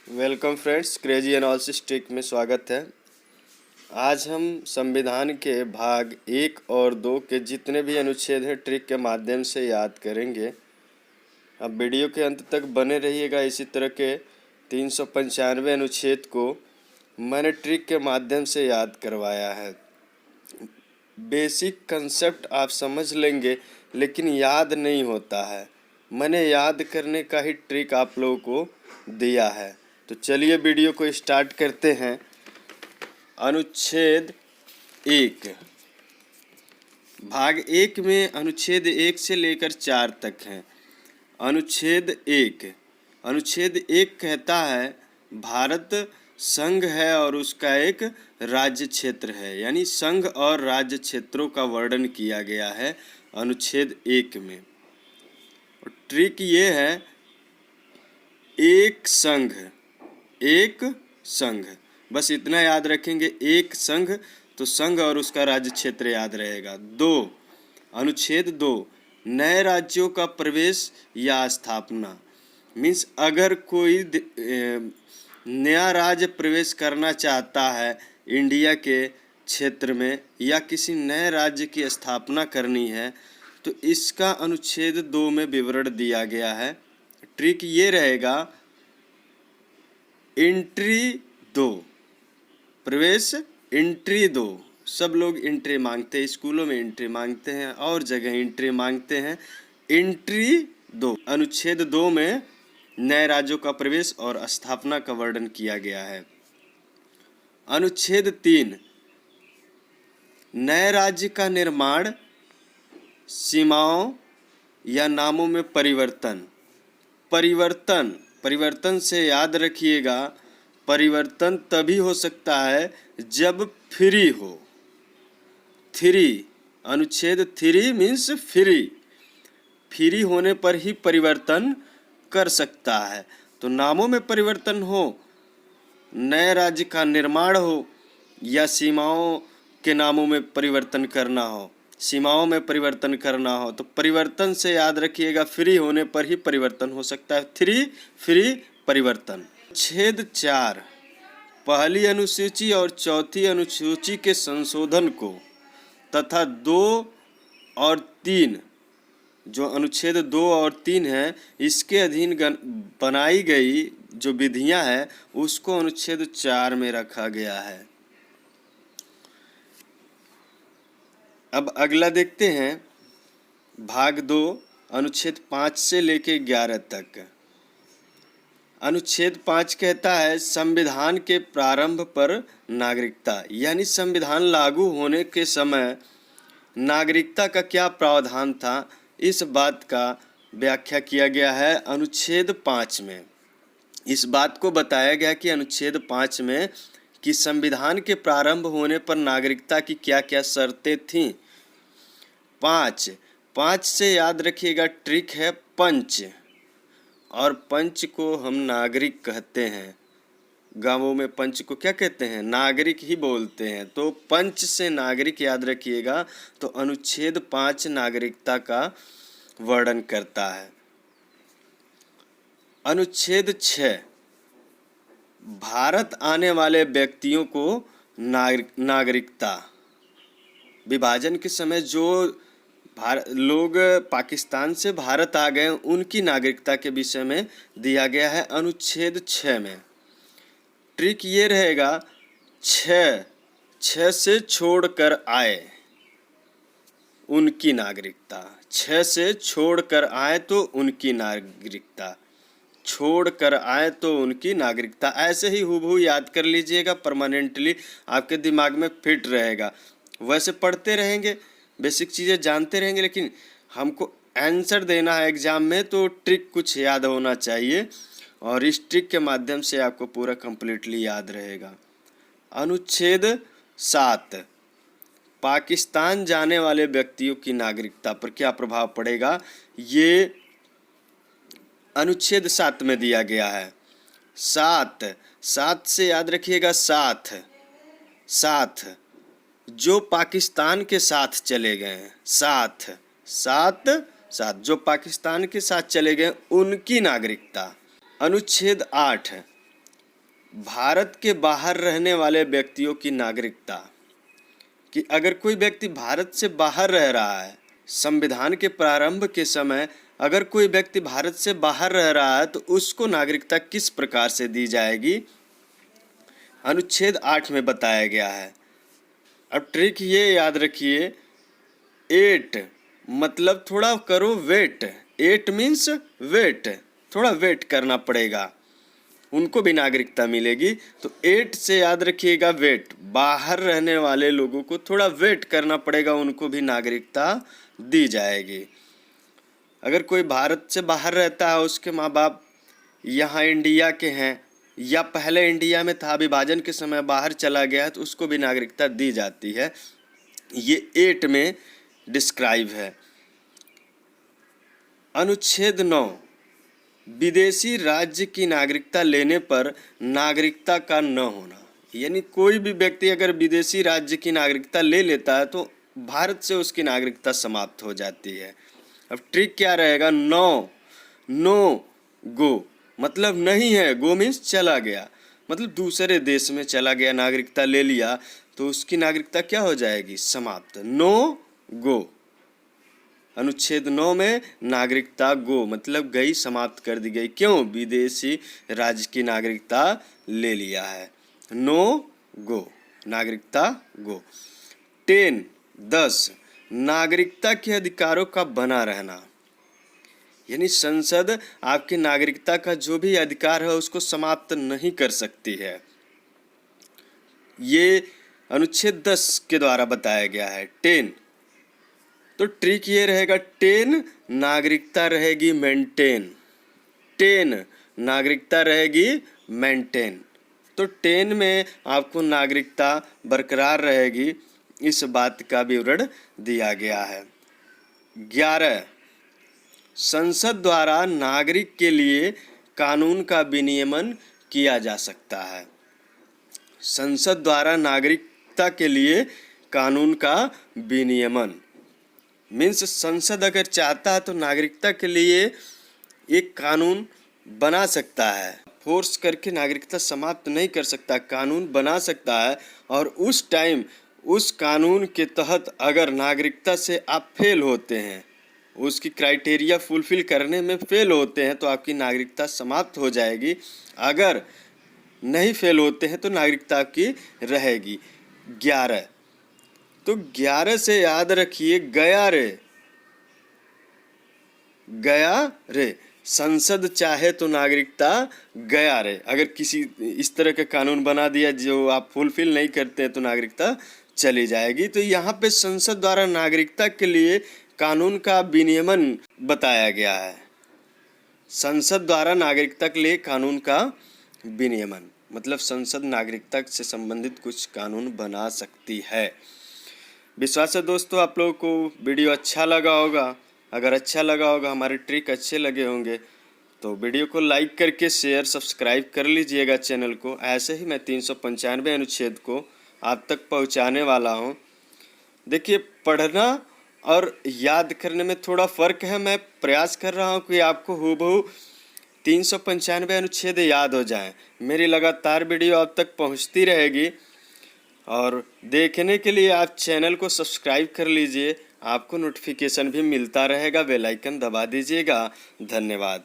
Welcome friends, crazy analysis trick में स्वागत है। आज हम संविधान के भाग 1 और 2 के जितने भी अनुच्छेद हैं ट्रिक के माध्यम से याद करेंगे। अब वीडियो के अंत तक बने रहिएगा। इसी तरह के 395 अनुच्छेद को मैंने ट्रिक के माध्यम से याद करवाया है। बेसिक कंसेप्ट आप समझ लेंगे लेकिन याद नहीं होता है। मैंने याद करने का ही ट्रिक आप लोगों को दिया है। तो चलिए वीडियो को स्टार्ट करते हैं। अनुच्छेद 1 भाग 1 में अनुच्छेद 1 से लेकर 4 तक हैं। अनुच्छेद 1 कहता है भारत संघ है और उसका एक राज्य क्षेत्र है, यानी संघ और राज्य क्षेत्रों का वर्णन किया गया है अनुच्छेद 1 में। और ट्रिक ये है, एक संघ, बस इतना याद रखेंगे। एक संघ तो संघ और उसका राज्य क्षेत्र याद रहेगा। अनुच्छेद 2 नए राज्यों का प्रवेश या स्थापना। मीन्स अगर कोई नया राज्य प्रवेश करना चाहता है इंडिया के क्षेत्र में या किसी नए राज्य की स्थापना करनी है तो इसका अनुच्छेद 2 में विवरण दिया गया है। ट्रिक ये रहेगा, एंट्री 2 प्रवेश, एंट्री 2। सब लोग एंट्री मांगते हैं, स्कूलों में एंट्री मांगते हैं और जगह एंट्री मांगते हैं। एंट्री 2 अनुच्छेद 2 में नए राज्यों का प्रवेश और स्थापना का वर्णन किया गया है। अनुच्छेद 3 नए राज्य का निर्माण, सीमाओं या नामों में परिवर्तन से याद रखिएगा, परिवर्तन तभी हो सकता है जब फ्री हो। अनुच्छेद 3 मीन्स फ्री होने पर ही परिवर्तन कर सकता है। तो नामों में परिवर्तन हो, नए राज्य का निर्माण हो या सीमाओं के नामों में परिवर्तन करना हो, सीमाओं में परिवर्तन करना हो, तो परिवर्तन से याद रखिएगा फ्री होने पर ही परिवर्तन हो सकता है। फ्री परिवर्तन। अनुच्छेद 4 पहली अनुसूची और चौथी अनुसूची के संशोधन को तथा 2 और 3 जो अनुच्छेद 2 और 3 है इसके अधीन बनाई गई जो विधियां हैं उसको अनुच्छेद 4 में रखा गया है। अब अगला देखते हैं भाग 2 अनुच्छेद 5 से लेकर 11 तक। अनुच्छेद 5 कहता है संविधान के प्रारंभ पर नागरिकता, यानी संविधान लागू होने के समय नागरिकता का क्या प्रावधान था, इस बात का व्याख्या किया गया है अनुच्छेद 5 में। इस बात को बताया गया कि अनुच्छेद 5 में कि संविधान के प्रारंभ होने पर नागरिकता की क्या क्या शर्तें थीं। 5 से याद रखिएगा ट्रिक है पंच, और पंच को हम नागरिक कहते हैं। गांवों में पंच को क्या कहते हैं? नागरिक ही बोलते हैं। तो पंच से नागरिक याद रखिएगा। तो अनुच्छेद 5 नागरिकता का वर्णन करता है। अनुच्छेद 6 भारत आने वाले व्यक्तियों को नागरिकता, विभाजन के समय जो लोग पाकिस्तान से भारत आ गए उनकी नागरिकता के विषय में दिया गया है अनुच्छेद 6 में। ट्रिक ये रहेगा, 6 से छोड़कर आए उनकी नागरिकता, 6 से छोड़कर आए तो उनकी नागरिकता, छोड़कर आए तो उनकी नागरिकता। ऐसे ही हूबहू याद कर लीजिएगा, परमानेंटली आपके दिमाग में फिट रहेगा। वैसे पढ़ते रहेंगे, बेसिक चीज़ें जानते रहेंगे, लेकिन हमको आंसर देना है एग्ज़ाम में तो ट्रिक कुछ याद होना चाहिए, और इस ट्रिक के माध्यम से आपको पूरा कंप्लीटली याद रहेगा। अनुच्छेद 7 पाकिस्तान जाने वाले व्यक्तियों की नागरिकता पर क्या प्रभाव पड़ेगा, ये अनुच्छेद 7 में दिया गया है। 7 से याद रखिएगा, साथ जो पाकिस्तान के साथ चले गए हैं, साथ जो पाकिस्तान के साथ चले गए उनकी नागरिकता। अनुच्छेद 8 भारत के बाहर रहने वाले व्यक्तियों की नागरिकता, कि अगर कोई व्यक्ति भारत से बाहर रह रहा है, संविधान के प्रारंभ के समय अगर कोई व्यक्ति भारत से बाहर रह रहा है तो उसको नागरिकता किस प्रकार से दी जाएगी, अनुच्छेद 8 में बताया गया है। अब ट्रिक ये याद रखिए, 8 मतलब थोड़ा करो वेट, 8 मीन्स वेट, थोड़ा वेट करना पड़ेगा, उनको भी नागरिकता मिलेगी। तो 8 से याद रखिएगा वेट, बाहर रहने वाले लोगों को थोड़ा वेट करना पड़ेगा, उनको भी नागरिकता दी जाएगी। अगर कोई भारत से बाहर रहता है, उसके माँ बाप यहाँ इंडिया के हैं या पहले इंडिया में था, विभाजन के समय बाहर चला गया है, तो उसको भी नागरिकता दी जाती है। ये 8 में डिस्क्राइब है। अनुच्छेद 9, विदेशी राज्य की नागरिकता लेने पर नागरिकता का न होना, यानी कोई भी व्यक्ति अगर विदेशी राज्य की नागरिकता ले लेता है तो भारत से उसकी नागरिकता समाप्त हो जाती है। अब ट्रिक क्या रहेगा, नो गो मतलब नहीं है, गो मीन्स चला गया, मतलब दूसरे देश में चला गया, नागरिकता ले लिया तो उसकी नागरिकता क्या हो जाएगी, समाप्त। नो गो, अनुच्छेद 9 में नागरिकता गो मतलब गई, समाप्त कर दी गई। क्यों, विदेशी राज्य की नागरिकता ले लिया है। नो गो, नागरिकता गो। 10 नागरिकता के अधिकारों का बना रहना, यानी संसद आपकी नागरिकता का जो भी अधिकार है उसको समाप्त नहीं कर सकती है। ये अनुच्छेद 10 के द्वारा बताया गया है। 10 तो ट्रिक ये रहेगा, 10 नागरिकता रहेगी मेंटेन, 10 नागरिकता रहेगी मेंटेन। तो 10 में आपको नागरिकता बरकरार रहेगी, इस बात का विवरण दिया गया है। 11 संसद द्वारा नागरिक के लिए कानून का विनियमन किया जा सकता है। संसद द्वारा नागरिकता के लिए कानून का विनियमन मीन्स संसद अगर चाहता है तो नागरिकता के लिए एक कानून बना सकता है, फोर्स करके नागरिकता समाप्त नहीं कर सकता, कानून बना सकता है। और उस टाइम उस कानून के तहत अगर नागरिकता से आप फेल होते हैं, उसकी क्राइटेरिया फुलफिल करने में फेल होते हैं तो आपकी नागरिकता समाप्त हो जाएगी। अगर नहीं फेल होते हैं तो नागरिकता आपकी रहेगी। 11 तो 11 से याद रखिए, गया रे संसद चाहे तो नागरिकता गया रे। अगर किसी इस तरह का कानून बना दिया जो आप फुलफिल नहीं करते हैं तो नागरिकता चली जाएगी। तो यहाँ पे संसद द्वारा नागरिकता के लिए कानून का विनियमन बताया गया है। संसद द्वारा नागरिकता के लिए कानून का विनियमन मतलब संसद नागरिकता से संबंधित कुछ कानून बना सकती है। विश्वास है दोस्तों आप लोगों को वीडियो अच्छा लगा होगा। अगर अच्छा लगा होगा, हमारे ट्रिक अच्छे लगे होंगे तो वीडियो को लाइक करके शेयर सब्सक्राइब कर लीजिएगा चैनल को। ऐसे ही मैं 395 अनुच्छेद को आप तक पहुंचाने वाला हूं। देखिए, पढ़ना और याद करने में थोड़ा फ़र्क है। मैं प्रयास कर रहा हूं कि आपको हूबहू 395 अनुच्छेद याद हो जाएं। मेरी लगातार वीडियो आप तक पहुंचती रहेगी और देखने के लिए आप चैनल को सब्सक्राइब कर लीजिए, आपको नोटिफिकेशन भी मिलता रहेगा, बेल आइकन दबा दीजिएगा। धन्यवाद।